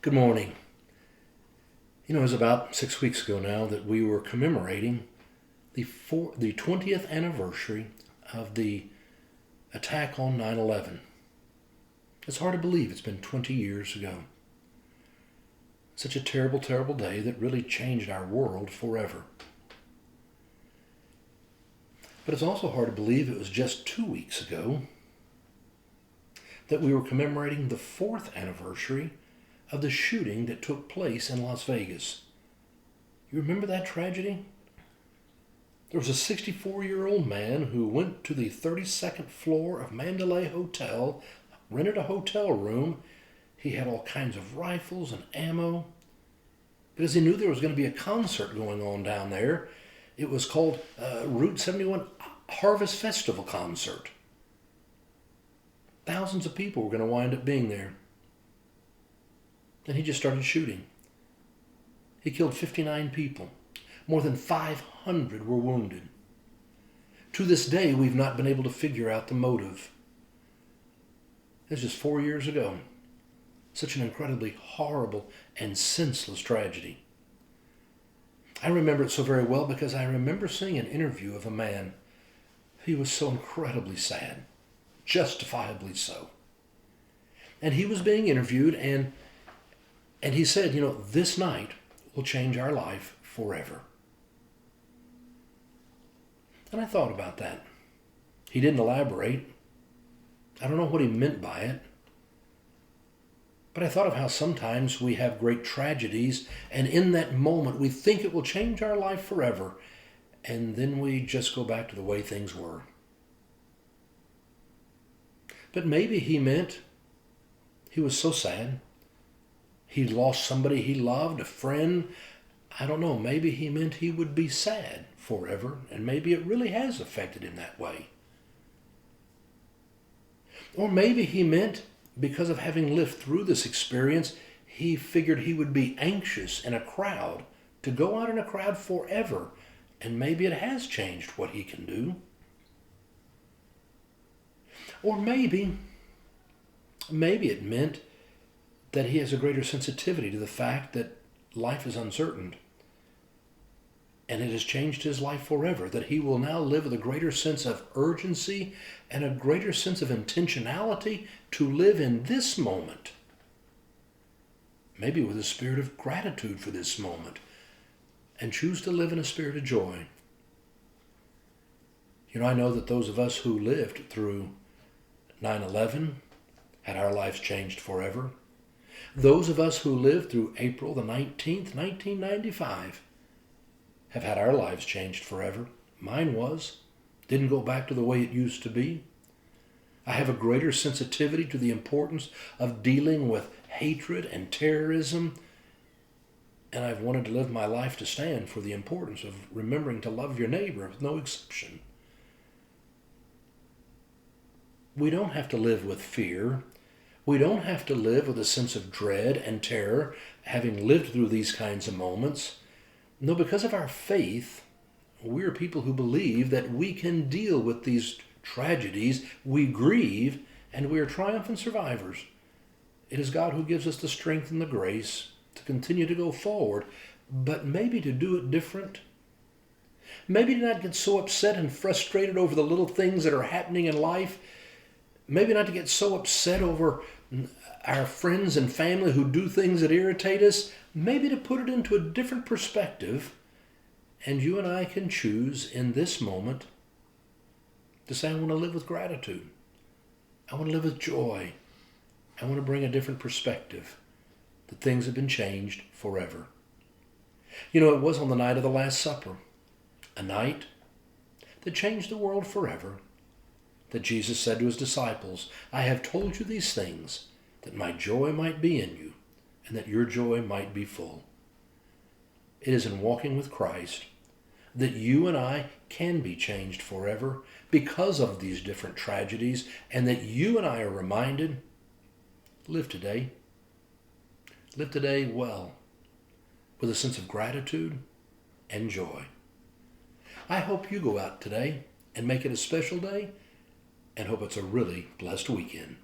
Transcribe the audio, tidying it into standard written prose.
Good morning. It was about 6 weeks ago now that we were commemorating the 20th anniversary of the attack on 9/11. It's hard to believe it's been 20 years ago. Such a terrible, terrible day that really changed our world forever. But it's also hard to believe it was just 2 weeks ago that we were commemorating the 4th anniversary of the shooting that took place in Las Vegas. You remember that tragedy? There was a 64-year-old man who went to the 32nd floor of Mandalay Hotel, rented a hotel room. He had all kinds of rifles and ammo because he knew there was going to be a concert going on down there. It was called Route 71 Harvest Festival Concert. Thousands of people were going to wind up being there. And he just started shooting. He killed 59 people. More than 500 were wounded. To this day, we've not been able to figure out the motive. This is just 4 years ago. Such an incredibly horrible and senseless tragedy. I remember it so very well because I remember seeing an interview of a man. He was so incredibly sad. Justifiably so. And he was being interviewed and he said, this night will change our life forever. And I thought about that. He didn't elaborate. I don't know what he meant by it. But I thought of how sometimes we have great tragedies, and in that moment we think it will change our life forever, and then we just go back to the way things were. But maybe he meant he was so sad. He lost somebody he loved, a friend. I don't know, maybe he meant he would be sad forever, and maybe it really has affected him that way. Or maybe he meant because of having lived through this experience, he figured he would be anxious in a crowd, to go out in a crowd forever, and maybe it has changed what he can do. Or maybe it meant that he has a greater sensitivity to the fact that life is uncertain. And it has changed his life forever, that he will now live with a greater sense of urgency and a greater sense of intentionality to live in this moment. Maybe with a spirit of gratitude for this moment, and choose to live in a spirit of joy. I know that those of us who lived through 9/11 had our lives changed forever. Those of us who lived through April the 19th, 1995, have had our lives changed forever. Mine was. Didn't go back to the way it used to be. I have a greater sensitivity to the importance of dealing with hatred and terrorism, and I've wanted to live my life to stand for the importance of remembering to love your neighbor with no exception. We don't have to live with fear. We don't have to live with a sense of dread and terror, having lived through these kinds of moments. No, because of our faith, we're people who believe that we can deal with these tragedies. We grieve, and we are triumphant survivors. It is God who gives us the strength and the grace to continue to go forward, but maybe to do it different. Maybe to not get so upset and frustrated over the little things that are happening in life. Maybe not to get so upset over our friends and family who do things that irritate us. Maybe to put it into a different perspective, and you and I can choose in this moment to say, I want to live with gratitude. I want to live with joy. I want to bring a different perspective, that things have been changed forever. It was on the night of the Last Supper, a night that changed the world forever, that Jesus said to his disciples, I have told you these things, that my joy might be in you, and that your joy might be full. It is in walking with Christ that you and I can be changed forever because of these different tragedies, and that you and I are reminded, live today. Live today well, with a sense of gratitude and joy. I hope you go out today and make it a special day, and hope it's a really blessed weekend.